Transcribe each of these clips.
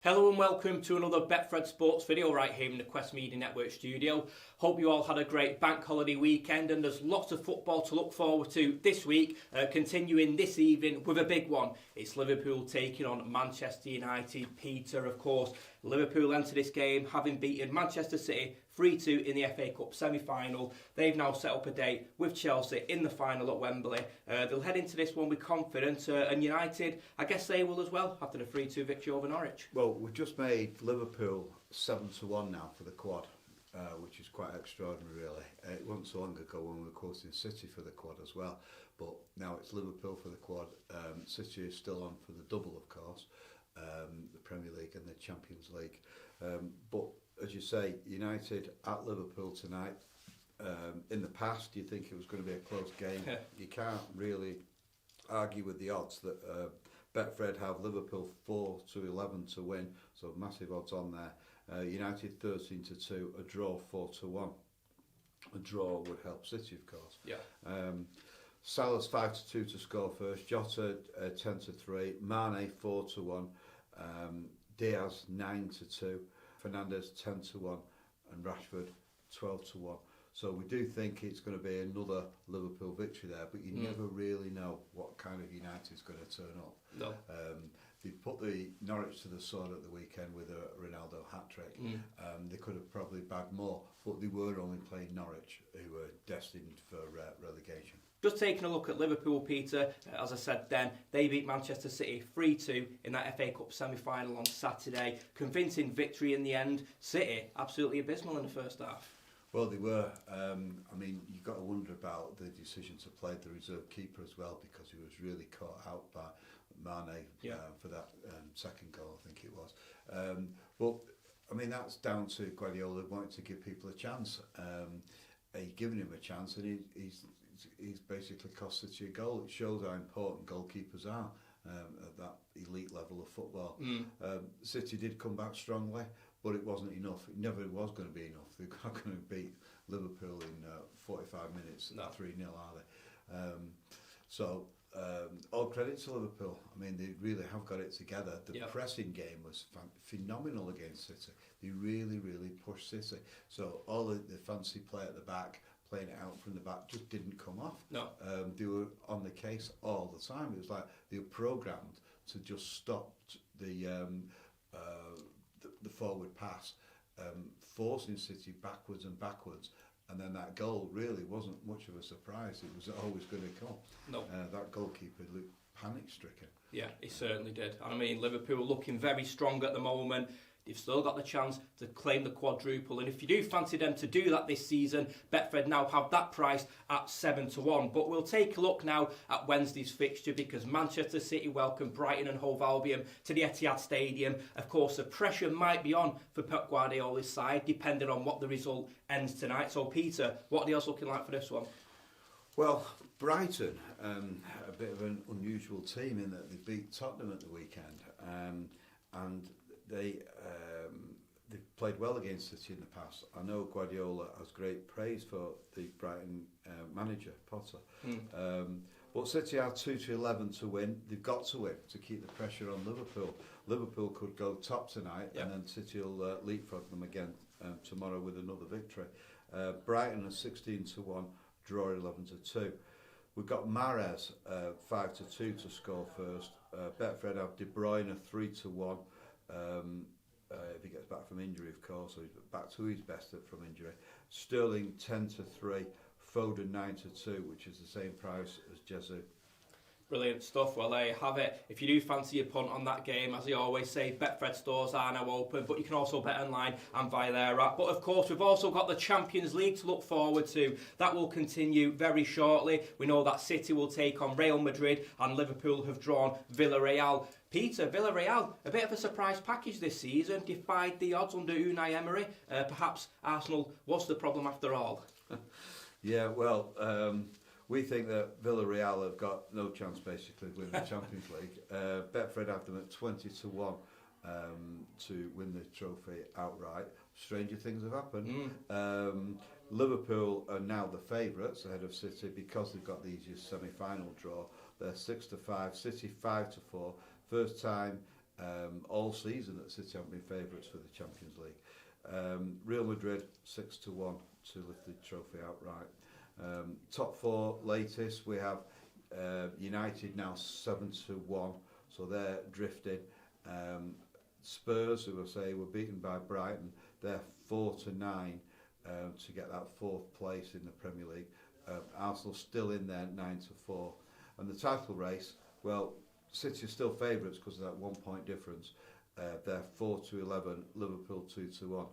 Hello and welcome to another Betfred Sports video right here in the Quest Media Network studio. Hope you all had a great bank holiday weekend and there's lots of football to look forward to this week, continuing this evening with a big one. It's Liverpool taking on Manchester United. Peter, of course, Liverpool enter this game having beaten Manchester City 3-2 in the FA Cup semi-final. They've now set up a date with Chelsea in the final at Wembley. They'll head into this one with confidence, and United, I guess they will as well, after the 3-2 victory over Norwich. Well, we've just made Liverpool 7-1 now for the quad, which is quite extraordinary really. It wasn't so long ago when we were quoting City for the quad as well, but now it's Liverpool for the quad. City is still on for the double, of course, the Premier League and the Champions League. But as you say, United at Liverpool tonight. In the past, you think it was going to be a close game. You can't really argue with the odds that Betfred have Liverpool 4-11 to win, so massive odds on there. United 13-2, a draw 4-1. A draw would help City, of course. Yeah. Salah's 5-2 to score first. Jota 10-3. Mane 4-1. Diaz 9-2. Fernandes 10-1, and Rashford 12-1. So we do think it's going to be another Liverpool victory there, but you never really know what kind of United's going to turn up. No. They put the Norwich to the sword at the weekend with a Ronaldo hat-trick. They could have probably bagged more, but they were only playing Norwich, who were destined for relegation. Just taking a look at Liverpool, Peter, as I said then, they beat Manchester City 3-2 in that FA Cup semi-final on Saturday. Convincing victory in the end. City, absolutely abysmal in the first half. Well, they were. I mean, you've got to wonder about the decision to play the reserve keeper as well, because he was really caught out by Mane for that second goal, I think it was. But, I mean, that's down to Guardiola wanting to give people a chance. He's given him a chance, and he's basically cost City a goal. It shows how important goalkeepers are at that elite level of football. City did come back strongly, but it wasn't enough. It never was going to be enough. They're not going to beat Liverpool in 45 minutes, 3-0, are they? So all credit to Liverpool. I mean, they really have got it together. The pressing game was phenomenal against City. They really, really pushed City. So all the fancy play at the back, playing it out from the back, just didn't come off. No. They were on the case all the time. It was like they were programmed to just stop the forward pass, forcing City backwards and backwards. And then that goal really wasn't much of a surprise. It was always going to come. No. That goalkeeper looked panic-stricken. Yeah, he certainly did. I mean, Liverpool looking very strong at the moment. They've still got the chance to claim the quadruple, and if you do fancy them to do that this season, Betfred now have that price at 7-1. But we'll take a look now at Wednesday's fixture, because Manchester City welcome Brighton and Hove Albion to the Etihad Stadium. Of course, the pressure might be on for Pep Guardiola's side, depending on what the result ends tonight. So, Peter, what are the odds looking like for this one? Well, Brighton, a bit of an unusual team in that they beat Tottenham at the weekend, and they've played well against City in the past. I know Guardiola has great praise for the Brighton manager, Potter. But City are 2-11 to win. They've got to win to keep the pressure on Liverpool. Liverpool could go top tonight, and then City will leapfrog them again tomorrow with another victory. Brighton are 16-1, draw 11-2. We've got Mahrez 5-2 to score first. Betfred have De Bruyne 3-1. If he gets back from injury, of course, or he's back to his best from injury. Sterling 10-3, Foden 9-2, which is the same price as Jesus. Brilliant stuff. Well, there you have it. If you do fancy a punt on that game, as I always say, Betfred stores are now open, but you can also bet online and via their app. But of course, we've also got the Champions League to look forward to. That will continue very shortly. We know that City will take on Real Madrid, and Liverpool have drawn Villarreal. Peter, Villarreal, a bit of a surprise package this season, defied the odds under Unai Emery. Perhaps Arsenal was the problem after all. Yeah, well, we think that Villarreal have got no chance basically of winning the Champions League. Betfred have them at 20-1 to win the trophy outright. Stranger things have happened. Liverpool are now the favourites ahead of City because they've got the easiest semi-final draw. They're 6-5, City 5-4. First time all season that City haven't been favourites for the Champions League. Real Madrid 6-1 to lift the trophy outright. Top four latest, we have United now 7-1, so they're drifting. Spurs, who I say were beaten by Brighton, they're 4-9 to get that fourth place in the Premier League. Arsenal still in there 9-4, and the title race, well, City are still favourites because of that 1 point difference. They're 4-11, Liverpool 2-1.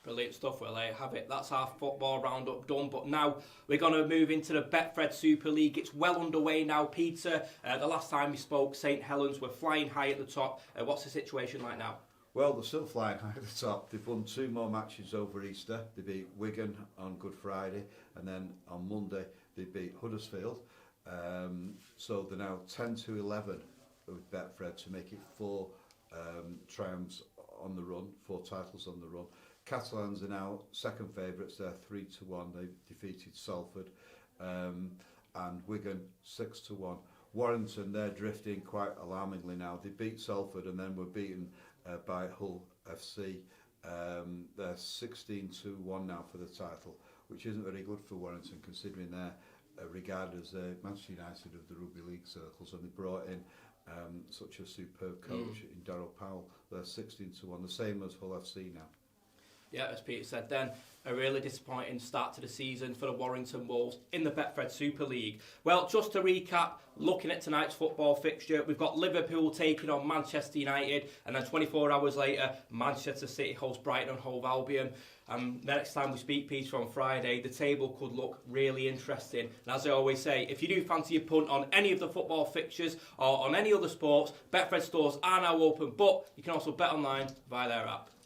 Brilliant stuff, well, there you have it. That's our football roundup done. But now we're going to move into the Betfred Super League. It's well underway now, Peter. The last time we spoke, St Helens were flying high at the top. What's the situation like now? Well, they're still flying high at the top. They've won 2 more matches over Easter. They beat Wigan on Good Friday, and then on Monday they beat Huddersfield. So they're now 10-11 with Betfred to make it 4 triumphs on the run, 4 titles on the run. Catalans are now second favourites. They're 3-1. They defeated Salford, and Wigan 6-1. Warrington, they're drifting quite alarmingly now. They beat Salford and then were beaten by Hull FC. They're 16-1 now for the title, which isn't very good for Warrington considering they're regarded as Manchester United of the rugby league circles, and they brought in such a superb coach in Darryl Powell. They're 16-1, the same as Hull FC now. Yeah, as Peter said then, a really disappointing start to the season for the Warrington Wolves in the Betfred Super League. Well, just to recap, looking at tonight's football fixture, we've got Liverpool taking on Manchester United, and then 24 hours later, Manchester City host Brighton and Hove Albion. Next time we speak, Peter, on Friday, the table could look really interesting. And as I always say, if you do fancy a punt on any of the football fixtures or on any other sports, Betfred stores are now open, but you can also bet online via their app.